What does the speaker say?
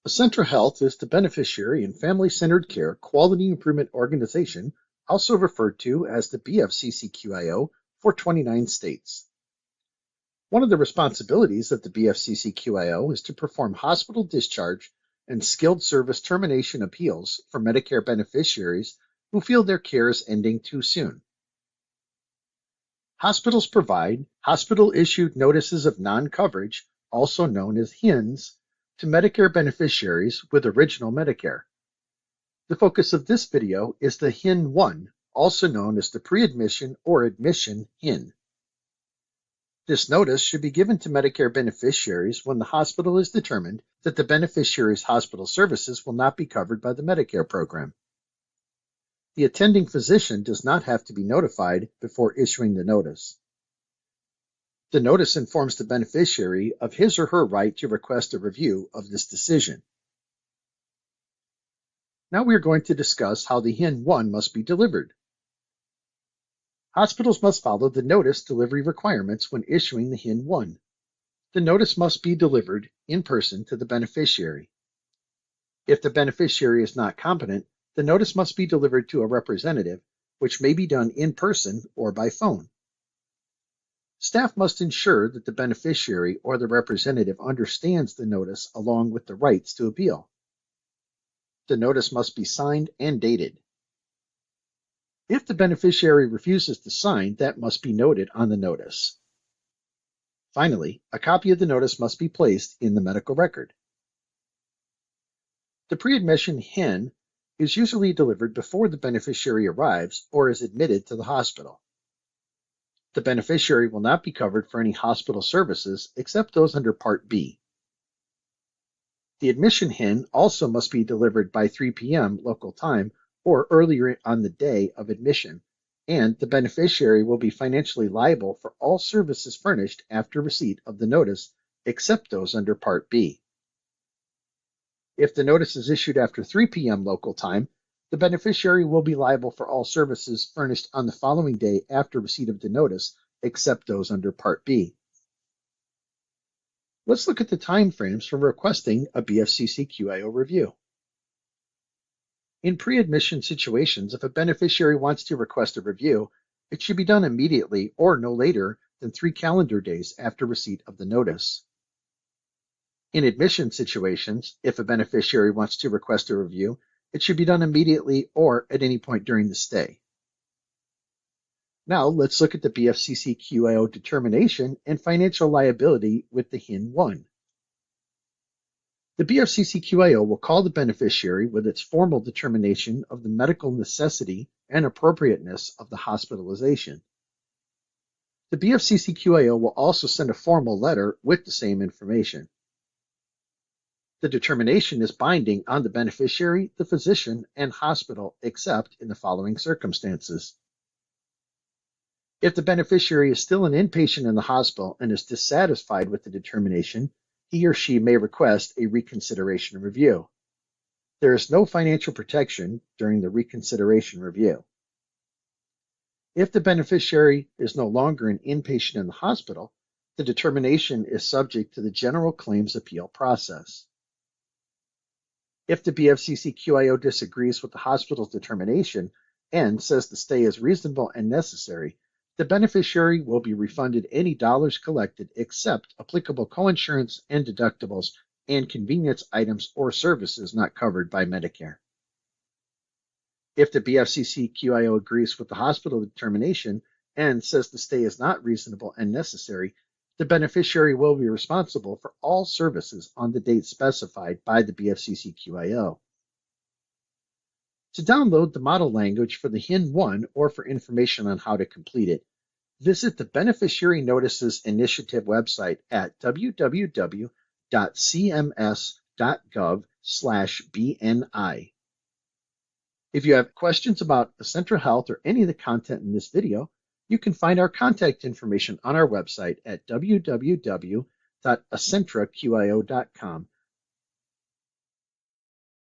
Acentra Health is the beneficiary and family-centered care quality improvement organization, also referred to as the BFCC-QIO, for 29 states. One of the responsibilities of the BFCC-QIO is to perform hospital discharge and skilled service termination appeals for Medicare beneficiaries who feel their care is ending too soon. Hospitals provide hospital-issued notices of non-coverage, also known as HINNs, to Medicare beneficiaries with original Medicare. The focus of this video is the HINN 1, also known as the Preadmission or Admission HINN. This notice should be given to Medicare beneficiaries when the hospital is determined that the beneficiary's hospital services will not be covered by the Medicare program. The attending physician does not have to be notified before issuing the notice. The notice informs the beneficiary of his or her right to request a review of this decision. Now we are going to discuss how the HINN 1 must be delivered. Hospitals must follow the notice delivery requirements when issuing the HINN 1. The notice must be delivered in person to the beneficiary. If the beneficiary is not competent, the notice must be delivered to a representative, which may be done in person or by phone. Staff must ensure that the beneficiary or the representative understands the notice along with the rights to appeal. The notice must be signed and dated. If the beneficiary refuses to sign, that must be noted on the notice. Finally, a copy of the notice must be placed in the medical record. The pre-admission HINN is usually delivered before the beneficiary arrives or is admitted to the hospital. The beneficiary will not be covered for any hospital services except those under Part B. The admission HINN also must be delivered by 3 p.m. local time or earlier on the day of admission, and the beneficiary will be financially liable for all services furnished after receipt of the notice except those under Part B. If the notice is issued after 3 p.m. local time, the beneficiary will be liable for all services furnished on the following day after receipt of the notice, except those under Part B. Let's look at the time frames for requesting a BFCC-QIO review. In pre-admission situations, if a beneficiary wants to request a review, it should be done immediately or no later than 3 calendar days after receipt of the notice. In admission situations, if a beneficiary wants to request a review, it should be done immediately or at any point during the stay. Now let's look at the BFCC-QIO determination and financial liability with the HINN 1. The BFCC-QIO will call the beneficiary with its formal determination of the medical necessity and appropriateness of the hospitalization. The BFCC-QIO will also send a formal letter with the same information. The determination is binding on the beneficiary, the physician, and hospital, except in the following circumstances. If the beneficiary is still an inpatient in the hospital and is dissatisfied with the determination, he or she may request a reconsideration review. There is no financial protection during the reconsideration review. If the beneficiary is no longer an inpatient in the hospital, the determination is subject to the general claims appeal process. If the BFCC-QIO disagrees with the hospital's determination and says the stay is reasonable and necessary, the beneficiary will be refunded any dollars collected except applicable coinsurance and deductibles and convenience items or services not covered by Medicare. If the BFCC-QIO agrees with the hospital determination and says the stay is not reasonable and necessary, the beneficiary will be responsible for all services on the date specified by the BFCC-QIO. To download the model language for the HINN 1 or for information on how to complete it, visit the Beneficiary Notices Initiative website at www.cms.gov/BNI. If you have questions about Acentra Health or any of the content in this video, you can find our contact information on our website at www.acentraqio.com